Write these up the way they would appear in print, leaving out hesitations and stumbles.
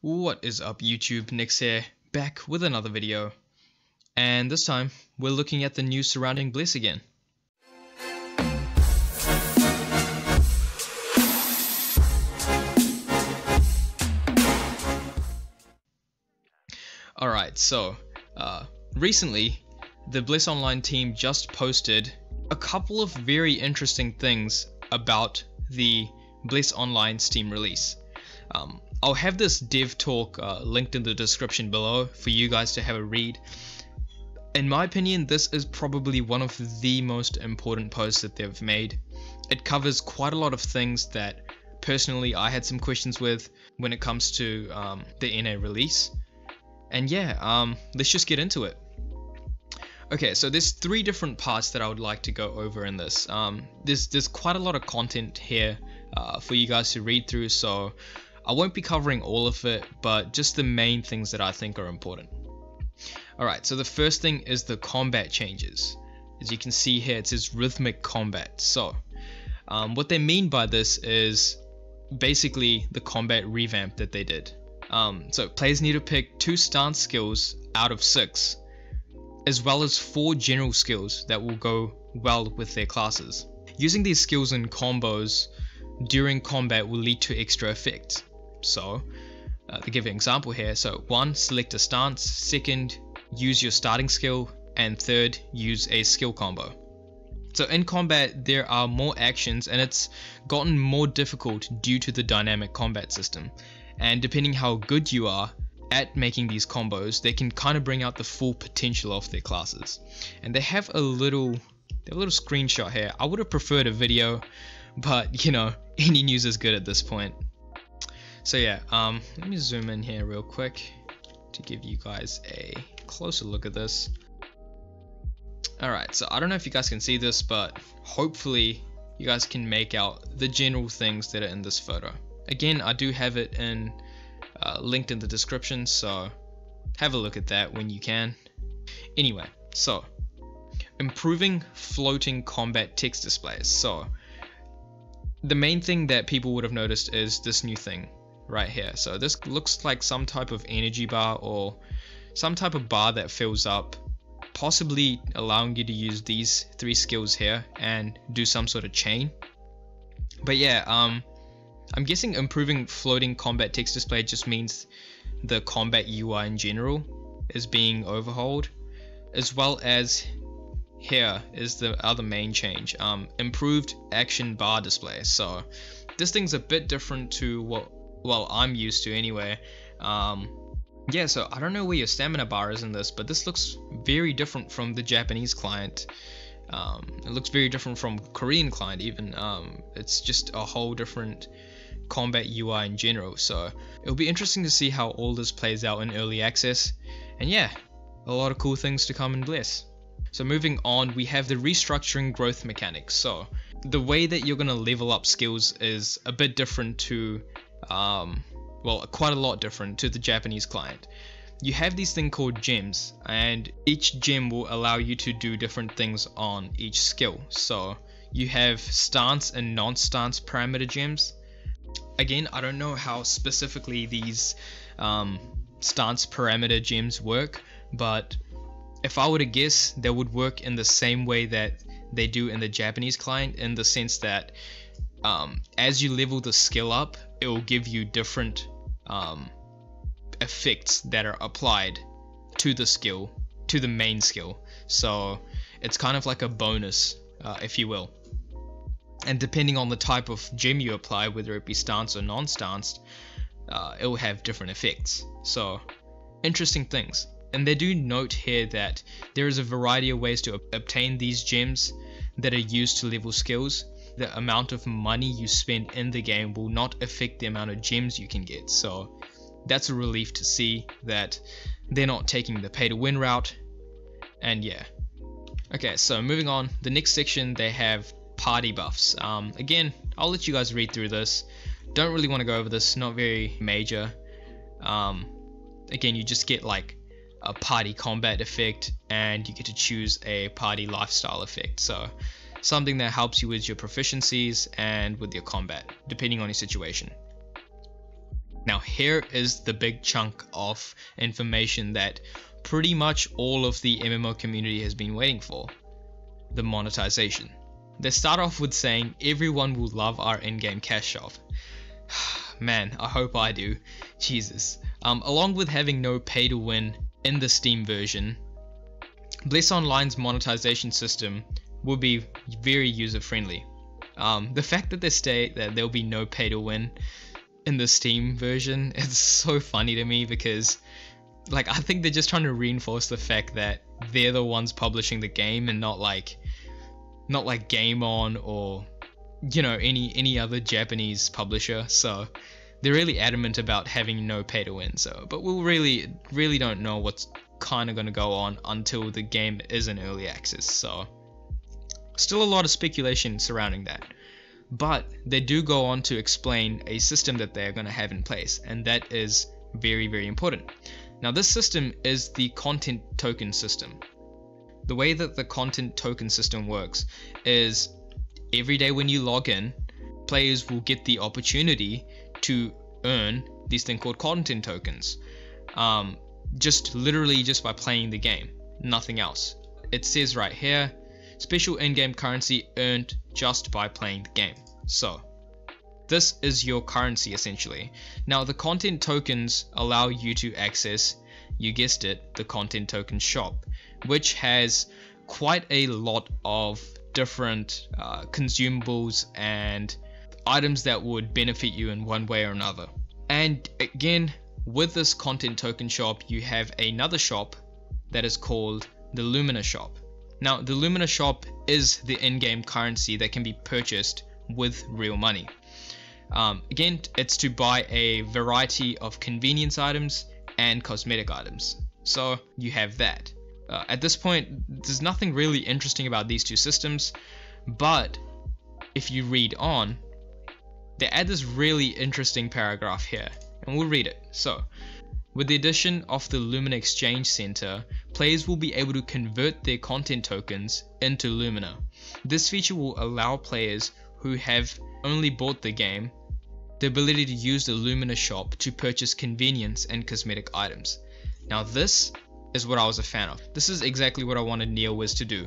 What is up YouTube, Nyks here, back with another video, and this time we're looking at the news surrounding Bliss again. Alright, so recently the Bliss Online team just posted a couple of very interesting things about the Bliss Online Steam release. I'll have this dev talk linked in the description below for you guys to have a read. In my opinion, this is probably one of the most important posts that they've made. It covers quite a lot of things that personally I had some questions with when it comes to the NA release. And yeah, let's just get into it. Okay, so there's three different parts that I would like to go over in this. There's quite a lot of content here for you guys to read through, so I won't be covering all of it, but just the main things that I think are important. Alright, so the first thing is the combat changes. As you can see here, it says rhythmic combat. So, what they mean by this is basically the combat revamp that they did. So players need to pick 2 stance skills out of 6, as well as 4 general skills that will go well with their classes. Using these skills in combos during combat will lead to extra effects. So, to give an example here, so 1, select a stance, 2nd, use your starting skill, and 3rd, use a skill combo. So in combat there are more actions and it's gotten more difficult due to the dynamic combat system, and depending how good you are at making these combos, they can kind of bring out the full potential of their classes. And they have a little screenshot here. I would have preferred a video, but you know, any news is good at this point. So yeah, let me zoom in here real quick to give you guys a closer look at this. Alright, so I don't know if you guys can see this, but hopefully you guys can make out the general things that are in this photo. Again, I do have it in linked in the description, so have a look at that when you can. Anyway, so improving floating combat text displays. So the main thing that people would have noticed is this new thing right here. So this looks like some type of energy bar or some type of bar that fills up, possibly allowing you to use these 3 skills here and do some sort of chain. But yeah, I'm guessing improving floating combat text display just means the combat UI in general is being overhauled, as well as here is the other main change, improved action bar display. So this thing's a bit different to what I'm used to anyway. Yeah, so I don't know where your stamina bar is in this, but this looks very different from the Japanese client. It looks very different from Korean client even. It's just a whole different combat UI in general, so it'll be interesting to see how all this plays out in early access. And yeah, a lot of cool things to come in Bliss. So moving on, we have the restructuring growth mechanics. So the way that you're going to level up skills is a bit different to well, quite a lot different to the Japanese client. You have these things called gems, and each gem will allow you to do different things on each skill. So you have stance and non-stance parameter gems. Again, I don't know how specifically these stance parameter gems work, but if I were to guess, they would work in the same way that they do in the Japanese client, in the sense that as you level the skill up, it will give you different effects that are applied to the skill, to the main skill. So it's kind of like a bonus, if you will. And depending on the type of gem you apply, whether it be stance or non-stanced, it will have different effects. So interesting things. And they do note here that there is a variety of ways to obtain these gems that are used to level skills. The amount of money you spend in the game will not affect the amount of gems you can get. So that's a relief to see that they're not taking the pay to win route. And yeah. Okay, so moving on, the next section, they have party buffs. Again, I'll let you guys read through this. Don't really want to go over this, not very major. Again, you just get like a party combat effect, and you get to choose a party lifestyle effect. So something that helps you with your proficiencies and with your combat, depending on your situation. Now here is the big chunk of information that pretty much all of the MMO community has been waiting for: the monetization. They start off with saying everyone will love our in-game cash shop. Man, I hope I do. Jesus. Along with having no pay to win in the Steam version, Bless Online's monetization system will be very user friendly. The fact that they state that there'll be no pay to win in the Steam version is so funny to me, because like, I think they're just trying to reinforce the fact that they're the ones publishing the game and not like Game On or, you know, any other Japanese publisher. So they're really adamant about having no pay to win. So, but we'll really don't know what's kind of going to go on until the game is in early access. So still a lot of speculation surrounding that. But they do go on to explain a system that they're going to have in place, and that is very, very important. Now, this system is the content token system. The way that the content token system works is every day when you log in, players will get the opportunity to earn these thing called content tokens, just literally just by playing the game, nothing else. It says right here, special in-game currency earned just by playing the game. So this is your currency essentially. Now, the content tokens allow you to access, you guessed it, the content token shop, which has quite a lot of different consumables and items that would benefit you in one way or another. And again, with this content token shop, you have another shop that is called the Luminous Shop. Now, the Luminous Shop is the in-game currency that can be purchased with real money. Again, it's to buy a variety of convenience items and cosmetic items. So you have that. At this point, there's nothing really interesting about these two systems, but if you read on, they add this really interesting paragraph here, and we'll read it. So, with the addition of the Lumina Exchange Center, players will be able to convert their content tokens into Lumina. This feature will allow players who have only bought the game the ability to use the Luminous Shop to purchase convenience and cosmetic items. Now, this is what I was a fan of. This is exactly what I wanted NeoWiz to do.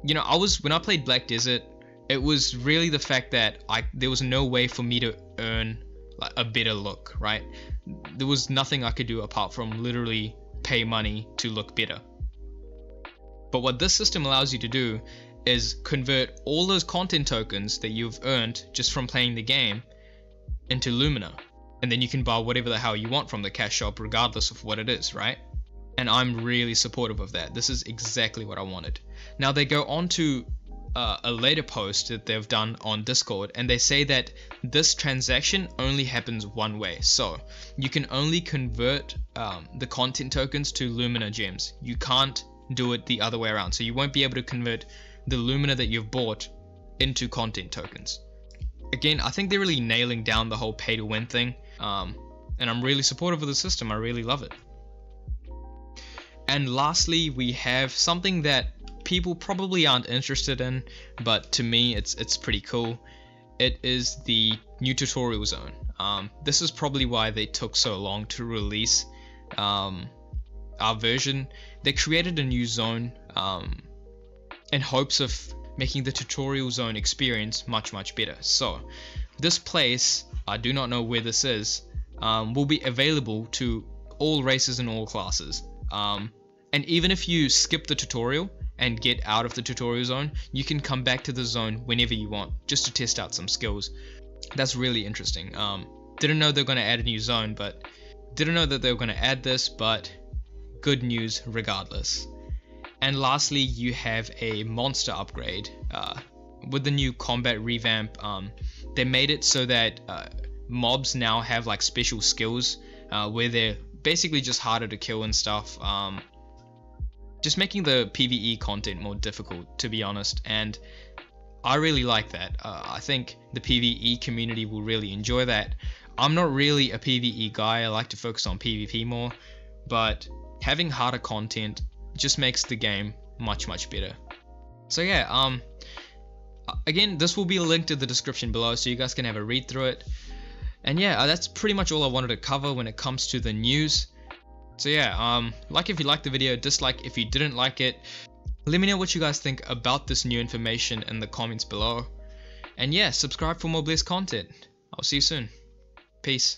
You know, when I played Black Desert, it was really the fact that there was no way for me to earn like a better look, right? There was nothing I could do apart from literally pay money to look better. But what this system allows you to do is convert all those content tokens that you've earned just from playing the game into Lumina, and then you can buy whatever the hell you want from the cash shop regardless of what it is, right? And I'm really supportive of that. This is exactly what I wanted. Now, they go on to a later post that they've done on Discord, and they say that this transaction only happens one way. So you can only convert the content tokens to Lumina gems. You can't do it the other way around. So you won't be able to convert the Lumina that you've bought into content tokens. Again, I think they're really nailing down the whole pay to win thing, and I'm really supportive of the system. I really love it. And lastly, we have something that people probably aren't interested in, but to me it's pretty cool. It is the new tutorial zone. This is probably why they took so long to release our version. They created a new zone in hopes of making the tutorial zone experience much better. So this place, I do not know where this is, will be available to all races and all classes. And even if you skip the tutorial and get out of the tutorial zone, you can come back to the zone whenever you want, just to test out some skills. That's really interesting. Didn't know they're going to add a new zone, but didn't know that they were going to add this, but good news regardless. And lastly, you have a monster upgrade. With the new combat revamp, they made it so that mobs now have like special skills where they're basically just harder to kill and stuff. Just making the PvE content more difficult, to be honest, and I really like that. I think the PvE community will really enjoy that. I'm not really a PvE guy, I like to focus on PvP more, but having harder content just makes the game much better. So yeah, again, this will be linked to the description below so you guys can have a read through it. And yeah, that's pretty much all I wanted to cover when it comes to the news. So yeah, like if you liked the video, dislike if you didn't like it. Let me know what you guys think about this new information in the comments below. And yeah, subscribe for more Bliss content. I'll see you soon. Peace.